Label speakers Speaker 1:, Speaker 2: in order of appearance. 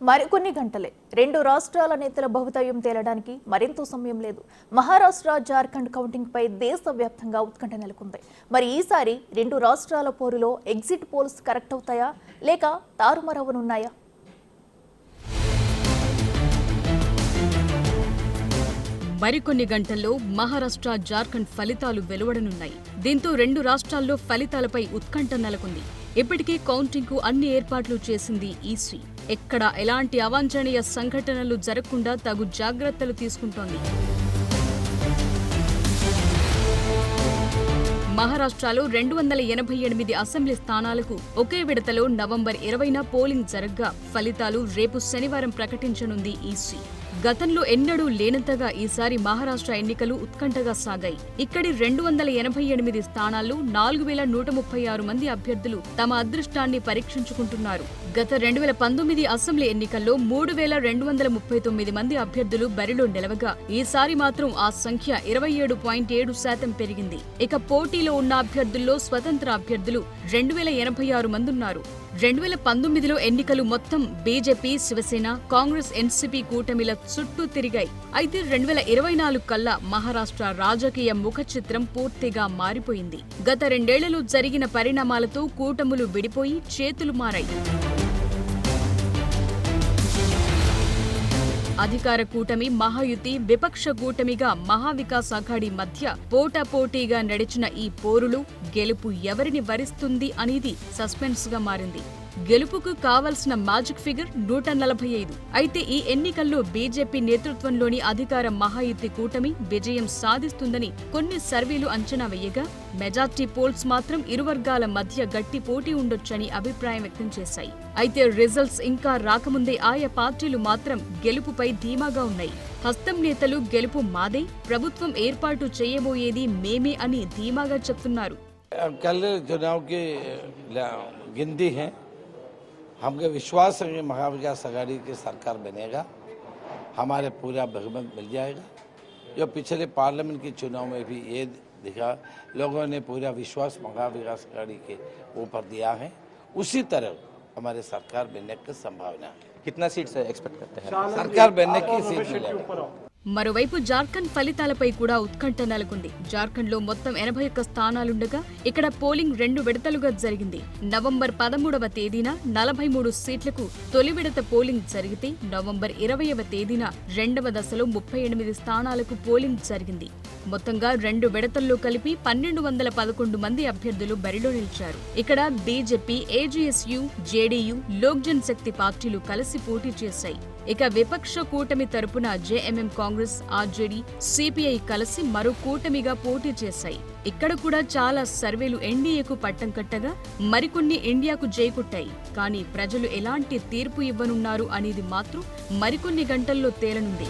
Speaker 1: మరికొన్ని గంటలే రెండు రాష్ట్రాల నేతల భవితవ్యం తేలడానికి మరింత సమయం లేదు. మహారాష్ట్ర జార్ఖండ్ కౌంటింగ్ పై దేశవ్యాప్తంగా ఉత్కంఠ నెలకొంది. మరి ఈసారి రెండు రాష్ట్రాల పోరులో ఎగ్జిట్ పోల్స్ కరెక్ట్ అవుతాయా లేక తారుమారవనున్నాయా?
Speaker 2: మరికొన్ని గంటల్లో మహారాష్ట్ర జార్ఖండ్ ఫలితాలు వెలువడనున్నాయి. దీంతో రెండు రాష్ట్రాల్లో ఫలితాలపై ఉత్కంఠ నెలకొంది. ఇప్పటికే కౌంటింగ్ కు అన్ని ఏర్పాట్లు చేసింది ఈసీ. ఎక్కడా ఎలాంటి అవాంఛనీయ సంఘటనలు జరగకుండా తగు జాగ్రత్తలు తీసుకుంటోంది. మహారాష్ట్రలో 288 అసెంబ్లీ స్థానాలకు ఒకే విడతలో నవంబర్ 20న పోలింగ్ జరగ్గా ఫలితాలు రేపు శనివారం ప్రకటించనుంది ఈసీ. గతంలో ఎన్నడూ లేనంతగా ఈసారి మహారాష్ట్ర ఎన్నికలు ఉత్కంఠగా సాగాయి. ఇక్కడి 288 స్థానాల్లో 4136 మంది అభ్యర్థులు తమ అదృష్టాన్ని పరీక్షించుకుంటున్నారు. గత 2019 అసెంబ్లీ ఎన్నికల్లో 3239 మంది అభ్యర్థులు బరిలో నిలవగా ఈసారి మాత్రం ఆ సంఖ్య 27.7% పెరిగింది. ఇక పోటీలో ఉన్న అభ్యర్థుల్లో స్వతంత్ర అభ్యర్థులు 2086 మంది ఉన్నారు. 2019లో ఎన్నికలు మొత్తం బీజేపీ, శివసేన, కాంగ్రెస్, ఎన్సీపీ కూటమిల చుట్టూ తిరిగాయి. అయితే 2024 కల్లా మహారాష్ట్ర రాజకీయ ముఖ చిత్రం పూర్తిగా మారిపోయింది. గత 2 ఏళ్లలో జరిగిన పరిణామాలతో కూటములు విడిపోయి చేతులు మారాయి. అధికార కూటమి, మహాయుతి, విపక్ష కూటమిగా మహావికాస్ అఘాడీ మధ్య పోటాపోటీగా నడిచిన ఈ పోరులో గెలుపు ఎవరిని వరిస్తుంది అనేది సస్పెన్స్ గా మారింది. గెలుపుకు కావలసిన మ్యాజిక్ ఫిగర్ 145. అయితే ఈ ఎన్నికల్లో బీజేపీ నేతృత్వంలోని అధికార మహాయుతి కూటమి విజయం సాధిస్తుందని కొన్ని సర్వేలు అంచనా వేయగా, మెజార్టీ పోల్స్ మాత్రం ఇరు వర్గాల మధ్య గట్టి పోటీ ఉండొచ్చని అభిప్రాయం వ్యక్తం చేశాయి. అయితే రిజల్ట్స్ ఇంకా రాకముందే ఆయా పార్టీలు మాత్రం గెలుపుపై ధీమాగా ఉన్నాయి. హస్తం నేతలు గెలుపు మాదే, ప్రభుత్వం ఏర్పాటు చేయబోయేది మేమే అని ధీమాగా చెప్తున్నారు.
Speaker 3: हमको विश्वास है कि महाविकास अघाड़ी की सरकार बनेगा, हमारे पूरा बहुमत मिल जाएगा। जो पिछले पार्लियामेंट के चुनाव में भी ये दिखा, लोगों ने पूरा विश्वास महाविकास अघाड़ी के ऊपर दिया है, उसी तरह हमारे सरकार बनने की संभावना है।
Speaker 4: कितना सीट से एक्सपेक्ट करते हैं?
Speaker 3: सरकार बनने की सीट मिलेगा।
Speaker 2: మరోవైపు జార్ఖండ్ ఫలితాలపై కూడా ఉత్కంఠ నెలకొంది. జార్ఖండ్ లో మొత్తం 81 స్థానాలుండగా ఇక్కడ పోలింగ్ 2 విడతలుగా జరిగింది. నవంబర్ 13వ తేదీన 43 సీట్లకు తొలి విడత పోలింగ్ జరిగితే నవంబర్ 20వ తేదీన రెండవ దశలో 38 స్థానాలకు పోలింగ్ జరిగింది. మొత్తంగా 2 విడతల్లో కలిపి 1211 మంది అభ్యర్థులు బరిలో నిలిచారు. ఇక్కడ బీజేపీ, ఏజీఎస్యూ, జేడీయూ, లోక్ జన్ శక్తి పార్టీలు కలిసి పోటీ చేశాయి. ఇక విపక్ష కూటమి తరపున జేఎంఎం, కాంగ్రెస్, ఆర్జేడీ, సిపిఐ కలిసి మరో కూటమిగా పోటీ చేశాయి. ఇక్కడ కూడా చాలా సర్వేలు ఎన్డీఏకు పట్టం కట్టగా మరికొన్ని ఇండియాకు జైకొట్టాయి. కానీ ప్రజలు ఎలాంటి తీర్పు ఇవ్వనున్నారు అనేది మాత్రం మరికొన్ని గంటల్లో తేలనుంది.